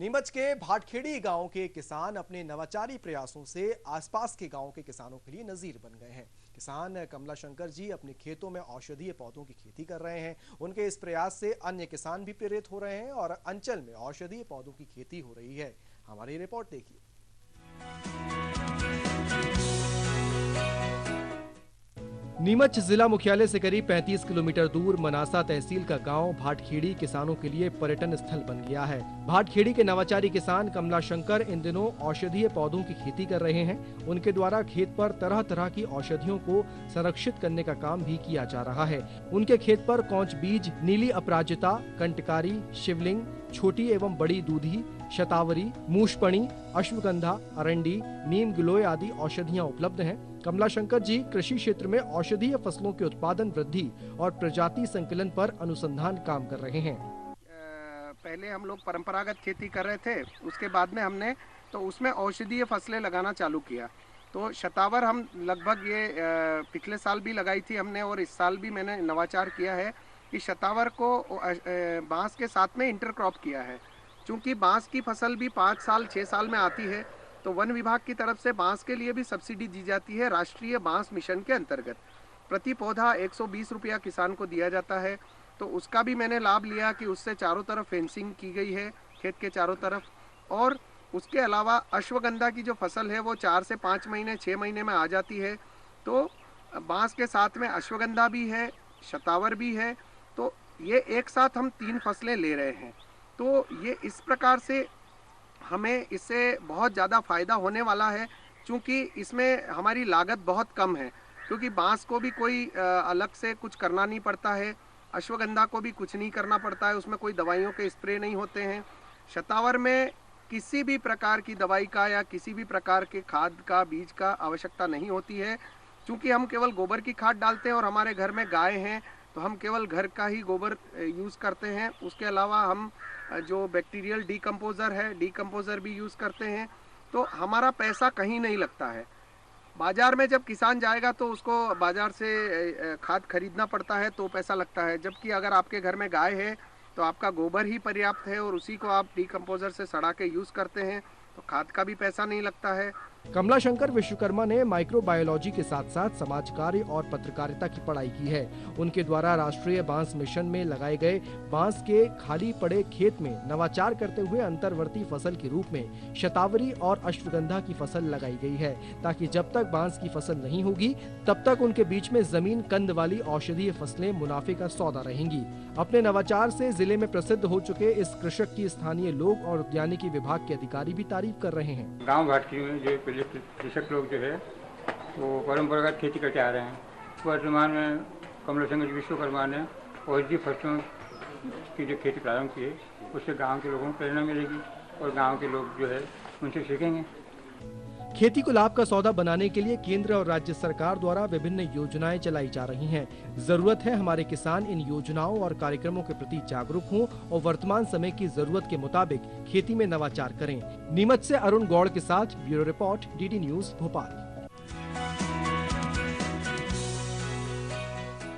नीमच के भाटखेड़ी गांव के किसान अपने नवाचारी प्रयासों से आसपास के गांव के किसानों के लिए नजीर बन गए हैं। किसान कमला शंकर जी अपने खेतों में औषधीय पौधों की खेती कर रहे हैं। उनके इस प्रयास से अन्य किसान भी प्रेरित हो रहे हैं और अंचल में औषधीय पौधों की खेती हो रही है। हमारी रिपोर्ट देखिए। नीमच जिला मुख्यालय से करीब 35 किलोमीटर दूर मनासा तहसील का गांव भाटखेड़ी किसानों के लिए पर्यटन स्थल बन गया है। भाटखेड़ी के नवाचारी किसान कमला शंकर इन दिनों औषधीय पौधों की खेती कर रहे हैं। उनके द्वारा खेत पर तरह तरह की औषधियों को संरक्षित करने का काम भी किया जा रहा है। उनके खेत पर कौच बीज, नीली अपराजिता, कंटकारी, शिवलिंग, छोटी एवं बड़ी दूधी, शतावरी, मूशपणी, अश्वगंधा, अरंडी, नीम गिलोय आदि औषधियां उपलब्ध हैं। कमला शंकर जी कृषि क्षेत्र में औषधीय फसलों के उत्पादन वृद्धि और प्रजाति संकलन पर अनुसंधान काम कर रहे हैं। पहले हम लोग परंपरागत खेती कर रहे थे, उसके बाद में हमने तो उसमें औषधीय फसलें लगाना चालू किया। तो शतावर हम लगभग ये पिछले साल भी लगाई थी हमने, और इस साल भी मैंने नवाचार किया है कि शतावर को बांस के साथ में इंटरक्रॉप किया है। चूँकि बांस की फसल भी 5 साल 6 साल में आती है, तो वन विभाग की तरफ से बांस के लिए भी सब्सिडी दी जाती है। राष्ट्रीय बांस मिशन के अंतर्गत प्रति पौधा 120 रुपया किसान को दिया जाता है। तो उसका भी मैंने लाभ लिया कि उससे चारों तरफ फेंसिंग की गई है खेत के चारों तरफ। और उसके अलावा अश्वगंधा की जो फसल है वो 4 से 5 महीने 6 महीने में आ जाती है। तो बांस के साथ में अश्वगंधा भी है, शतावर भी है, तो ये एक साथ हम 3 फसलें ले रहे हैं। तो ये इस प्रकार से हमें इससे बहुत ज़्यादा फ़ायदा होने वाला है, क्योंकि इसमें हमारी लागत बहुत कम है, क्योंकि बांस को भी कोई अलग से कुछ करना नहीं पड़ता है, अश्वगंधा को भी कुछ नहीं करना पड़ता है, उसमें कोई दवाइयों के स्प्रे नहीं होते हैं। शतावर में किसी भी प्रकार की दवाई का या किसी भी प्रकार के खाद का, बीज का आवश्यकता नहीं होती है, क्योंकि हम केवल गोबर की खाद डालते हैं और हमारे घर में गाय हैं, तो हम केवल घर का ही गोबर यूज़ करते हैं। उसके अलावा हम जो बैक्टीरियल डीकम्पोज़र है, डीकम्पोज़र भी यूज़ करते हैं। तो हमारा पैसा कहीं नहीं लगता है। बाज़ार में जब किसान जाएगा तो उसको बाज़ार से खाद खरीदना पड़ता है, तो पैसा लगता है। जबकि अगर आपके घर में गाय है तो आपका गोबर ही पर्याप्त है और उसी को आप डीकम्पोज़र से सड़ा के यूज़ करते हैं, तो खाद का भी पैसा नहीं लगता है। कमला शंकर विश्वकर्मा ने माइक्रोबायोलॉजी के साथ साथ समाज कार्य और पत्रकारिता की पढ़ाई की है। उनके द्वारा राष्ट्रीय बांस मिशन में लगाए गए बांस के खाली पड़े खेत में नवाचार करते हुए अंतर्वर्ती फसल के रूप में शतावरी और अश्वगंधा की फसल लगाई गई है, ताकि जब तक बांस की फसल नहीं होगी तब तक उनके बीच में जमीन कंद वाली औषधीय फसलें मुनाफे का सौदा रहेंगी। अपने नवाचार से जिले में प्रसिद्ध हो चुके इस कृषक की स्थानीय लोग और उद्यानिकी विभाग के अधिकारी भी तारीफ कर रहे हैं। गाँव भाटखेड़ी में जो कृषक लोग जो है वो परंपरागत खेती करते आ रहे हैं। वर्तमान में कमला शंकर जी विश्वकर्मा ने औषधीय फसलों की जो खेती प्रारंभ की है, उससे गांव के लोगों को प्रेरणा मिलेगी और गांव के लोग जो है उनसे सीखेंगे। खेती को लाभ का सौदा बनाने के लिए केंद्र और राज्य सरकार द्वारा विभिन्न योजनाएं चलाई जा रही हैं। जरूरत है हमारे किसान इन योजनाओं और कार्यक्रमों के प्रति जागरूक हों और वर्तमान समय की जरूरत के मुताबिक खेती में नवाचार करें। नीमच से अरुण गौड़ के साथ bureau report, DD news Bhopal.